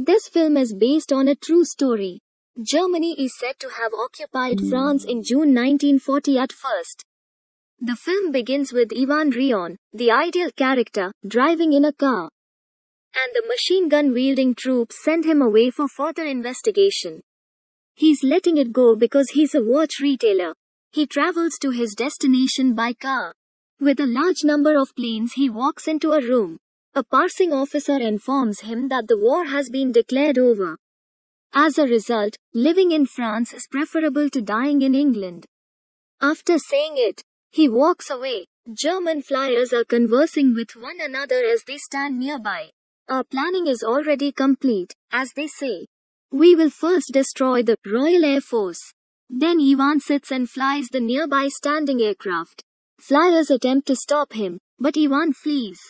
This film is based on a true story. Germany is said to have occupied France in June 1940 at first. The film begins with Ivan Rion, the ideal character, driving in a car. And the machine gun-wielding troops send him away for further investigation. He's letting it go because he's a watch retailer. He travels to his destination by car. With a large number of planes, he walks into a room. A passing officer informs him that the war has been declared over. As a result, living in France is preferable to dying in England. After saying it, he walks away. German flyers are conversing with one another as they stand nearby. Our planning is already complete, as they say. We will first destroy the Royal Air Force. Then Ivan sits and flies the nearby standing aircraft. Flyers attempt to stop him, but Ivan flees.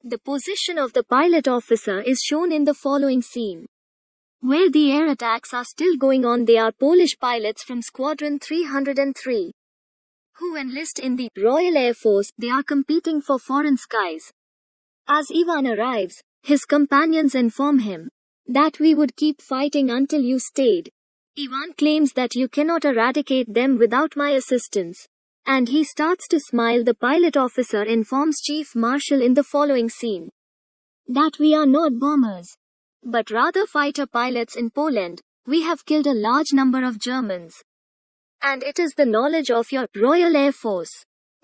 The position of the pilot officer is shown in the following scene. Where the air attacks are still going on, they are Polish pilots from Squadron 303 who enlist in the Royal Air Force. They are competing for foreign skies. As Ivan arrives, his companions inform him that we would keep fighting until you stayed. Ivan claims that you cannot eradicate them without my assistance. And he starts to smile. The pilot officer informs Chief Marshal in the following scene that we are not bombers, but rather fighter pilots in Poland. We have killed a large number of Germans. And it is the knowledge of your Royal Air Force.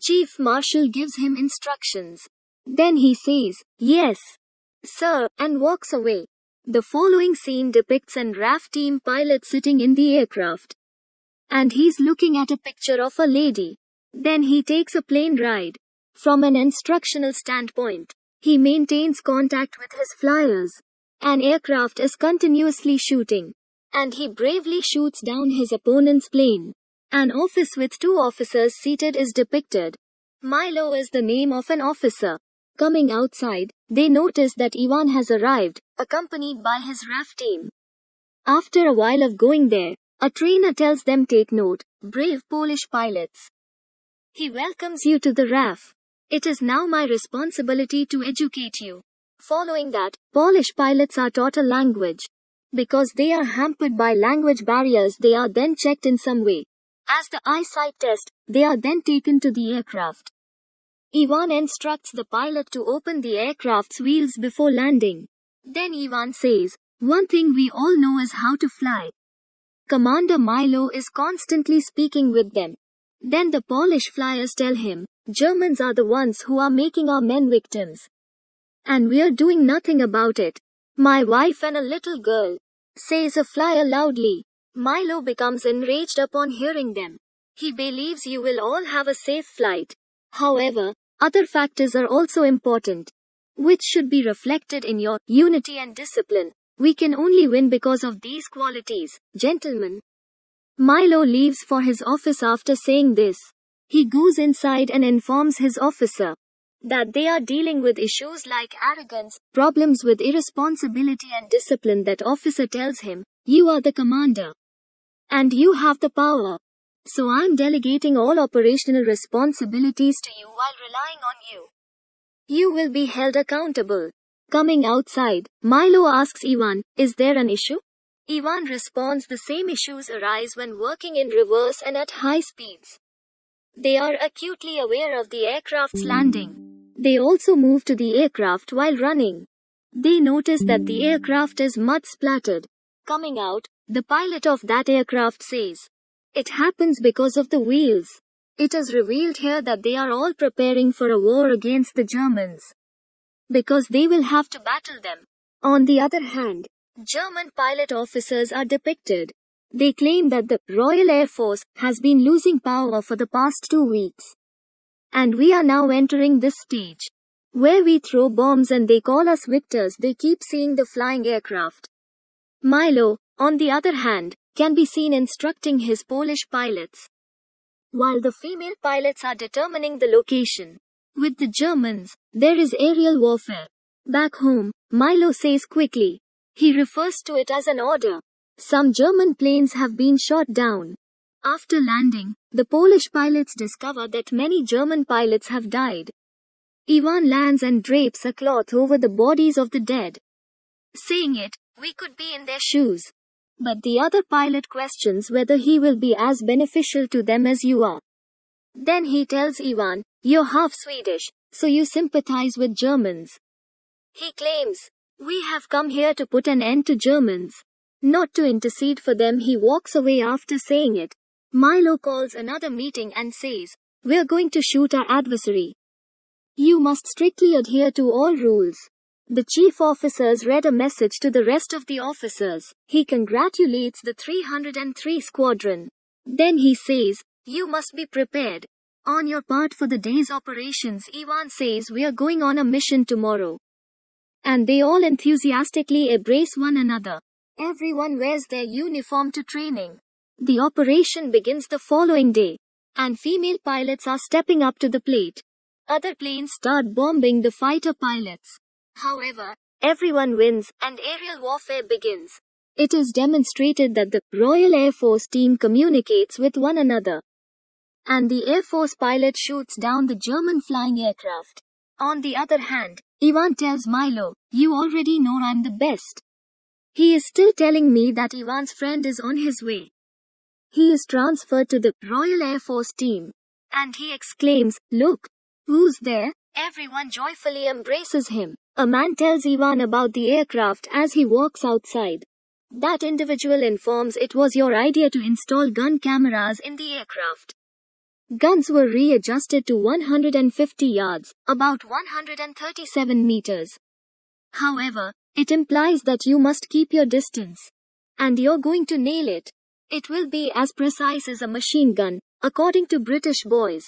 Chief Marshal gives him instructions. Then he says, "Yes, sir," and walks away. The following scene depicts an RAF team pilot sitting in the aircraft. And he's looking at a picture of a lady. Then he takes a plane ride. From an instructional standpoint, he maintains contact with his flyers. An aircraft is continuously shooting. And he bravely shoots down his opponent's plane. An office with two officers seated is depicted. Milo is the name of an officer. Coming outside, they notice that Ivan has arrived, accompanied by his RAF team. After a while of going there, a trainer tells them, "Take note, brave Polish pilots. He welcomes you to the RAF. It is now my responsibility to educate you." Following that, Polish pilots are taught a language. Because they are hampered by language barriers, they are then checked in some way. As the eyesight test, they are then taken to the aircraft. Ivan instructs the pilot to open the aircraft's wheels before landing. Then Ivan says, "One thing we all know is how to fly." Commander Milo is constantly speaking with them. Then the Polish flyers tell him, "Germans are the ones who are making our men victims. And we're doing nothing about it. My wife and a little girl," says a flyer loudly. Milo becomes enraged upon hearing them. He believes you will all have a safe flight. However, other factors are also important, which should be reflected in your unity and discipline. We can only win because of these qualities, gentlemen. Milo leaves for his office after saying this. He goes inside and informs his officer that they are dealing with issues like arrogance, problems with irresponsibility and discipline. That officer tells him, "You are the commander. And you have the power. So I'm delegating all operational responsibilities to you while relying on you. You will be held accountable." Coming outside, Milo asks Ivan, "Is there an issue?" Ivan responds, "The same issues arise when working in reverse and at high speeds." They are acutely aware of the aircraft's landing. They also move to the aircraft while running. They notice that the aircraft is mud splattered. Coming out, the pilot of that aircraft says, "It happens because of the wheels." It is revealed here that they are all preparing for a war against the Germans, because they will have to battle them. On the other hand, German pilot officers are depicted. They claim that the Royal Air Force has been losing power for the past 2 weeks. And we are now entering this stage where we throw bombs and they call us victors. They keep seeing the flying aircraft. Milo, on the other hand, can be seen instructing his Polish pilots, while the female pilots are determining the location. With the Germans, there is aerial warfare. Back home, Milo says quickly. He refers to it as an order. Some German planes have been shot down. After landing, the Polish pilots discover that many German pilots have died. Ivan lands and drapes a cloth over the bodies of the dead. Saying it, We could be in their shoes. But the other pilot questions whether he will be as beneficial to them as you are. Then he tells Ivan, "You're half Swedish, so you sympathize with Germans." He claims, "We have come here to put an end to Germans, not to intercede for them." He walks away after saying it. Milo calls another meeting and says, "We're going to shoot our adversary. You must strictly adhere to all rules." The chief officers read a message to the rest of the officers. He congratulates the 303 squadron. Then he says, "You must be prepared on your part for the day's operations." Ivan says, "We are going on a mission tomorrow." And they all enthusiastically embrace one another. Everyone wears their uniform to training. The operation begins the following day, and female pilots are stepping up to the plate. Other planes start bombing the fighter pilots. However, everyone wins, and aerial warfare begins. It is demonstrated that the Royal Air Force team communicates with one another, and the Air Force pilot shoots down the German flying aircraft. On the other hand, Ivan tells Milo, "You already know I'm the best." He is still telling me that Ivan's friend is on his way. He is transferred to the Royal Air Force team, and he exclaims, "Look, who's there?" Everyone joyfully embraces him. A man tells Ivan about the aircraft as he walks outside. That individual informs, "It was your idea to install gun cameras in the aircraft." Guns were readjusted to 150 yards, about 137 meters. However, it implies that you must keep your distance. And you're going to nail it. It will be as precise as a machine gun, according to British boys.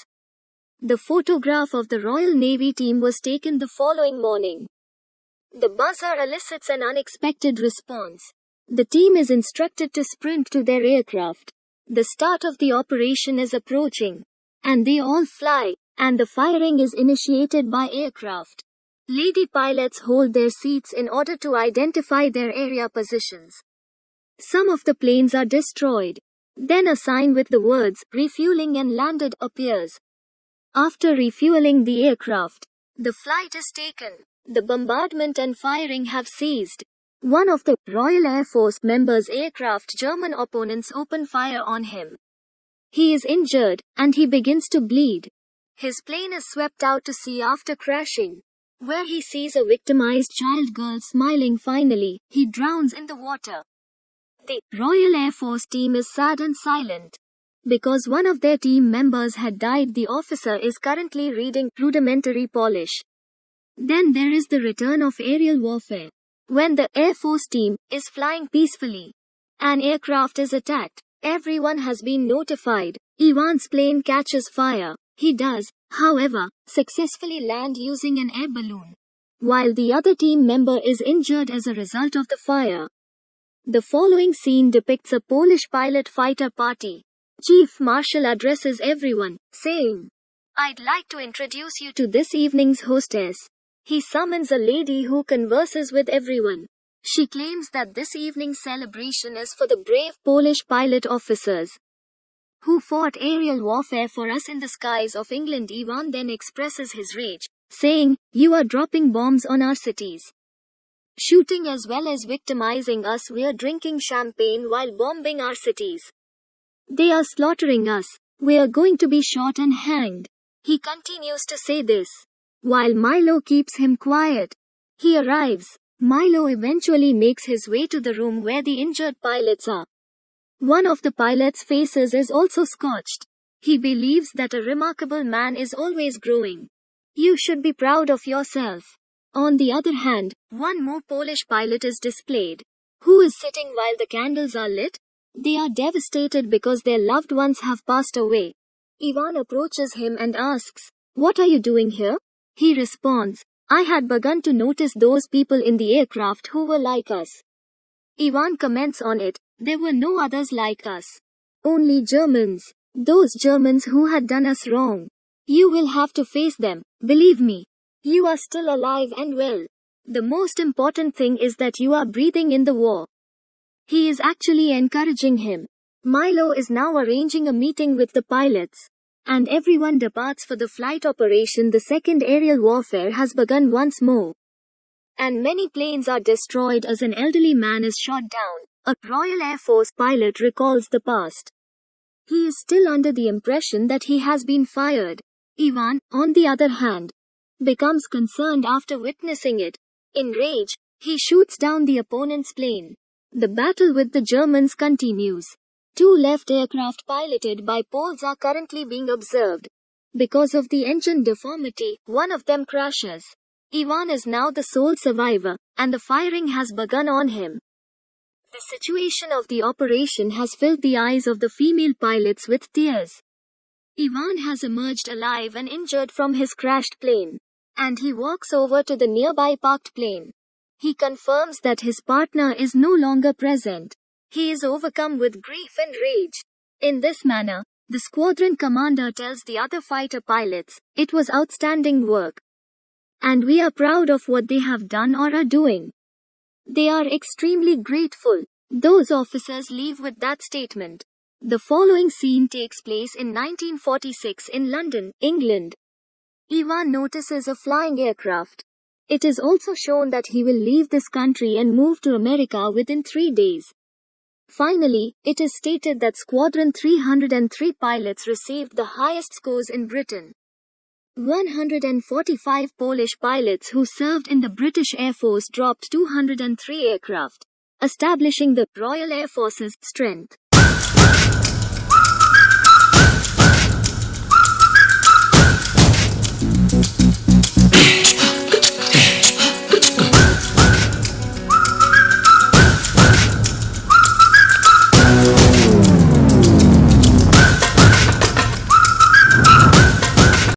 The photograph of the Royal Navy team was taken the following morning. The buzzer elicits an unexpected response. The team is instructed to sprint to their aircraft. The start of the operation is approaching, and they all fly, and the firing is initiated by aircraft. Lady pilots hold their seats in order to identify their area positions. Some of the planes are destroyed. Then a sign with the words, "Refueling and landed," appears. After refueling the aircraft, the flight is taken. The bombardment and firing have ceased. One of the Royal Air Force members' aircraft German opponents open fire on him. He is injured, and he begins to bleed. His plane is swept out to sea after crashing, where he sees a victimized child girl smiling. Finally, he drowns in the water. The Royal Air Force team is sad and silent. Because one of their team members had died, the officer is currently reading Rudimentary Polish. Then there is the return of aerial warfare. When the Air Force team is flying peacefully, an aircraft is attacked. Everyone has been notified. Ivan's plane catches fire. He does, however, successfully land using an air balloon, while the other team member is injured as a result of the fire. The following scene depicts a Polish pilot fighter party. Chief Marshal addresses everyone, saying, "I'd like to introduce you to this evening's hostess." He summons a lady who converses with everyone. She claims that this evening's celebration is for the brave Polish pilot officers who fought aerial warfare for us in the skies of England. Ivan then expresses his rage, saying, "You are dropping bombs on our cities, shooting as well as victimizing us. We are drinking champagne while bombing our cities. They are slaughtering us. We are going to be shot and hanged." He continues to say this, while Milo keeps him quiet. He arrives. Milo eventually makes his way to the room where the injured pilots are. One of the pilots' faces is also scorched. He believes that a remarkable man is always growing. You should be proud of yourself. On the other hand, one more Polish pilot is displayed, who is sitting while the candles are lit. They are devastated because their loved ones have passed away. Ivan approaches him and asks, "What are you doing here?" He responds, "I had begun to notice those people in the aircraft who were like us." Ivan comments on it, "There were no others like us. Only Germans. Those Germans who had done us wrong. You will have to face them, believe me. You are still alive and well. The most important thing is that you are breathing in the war." He is actually encouraging him. Milo is now arranging a meeting with the pilots, and everyone departs for the flight operation. The second aerial warfare has begun once more. and many planes are destroyed as an elderly man is shot down. A Royal Air Force pilot recalls the past. He is still under the impression that he has been fired. Ivan, on the other hand, becomes concerned after witnessing it. In rage, he shoots down the opponent's plane. The battle with the Germans continues. Two left aircraft piloted by Poles are currently being observed. Because of the engine deformity, one of them crashes. Ivan is now the sole survivor, and the firing has begun on him. The situation of the operation has filled the eyes of the female pilots with tears. Ivan has emerged alive and injured from his crashed plane, and he walks over to the nearby parked plane. He confirms that his partner is no longer present. He is overcome with grief and rage. In this manner, the squadron commander tells the other fighter pilots, "It was outstanding work, and we are proud of what they have done or are doing." They are extremely grateful. Those officers leave with that statement. The following scene takes place in 1946 in London, England. Ivan notices a flying aircraft. It is also shown that he will leave this country and move to America within 3 days. Finally, it is stated that Squadron 303 pilots received the highest scores in Britain. 145 Polish pilots who served in the British Air Force dropped 203 aircraft, establishing the Royal Air Force's strength.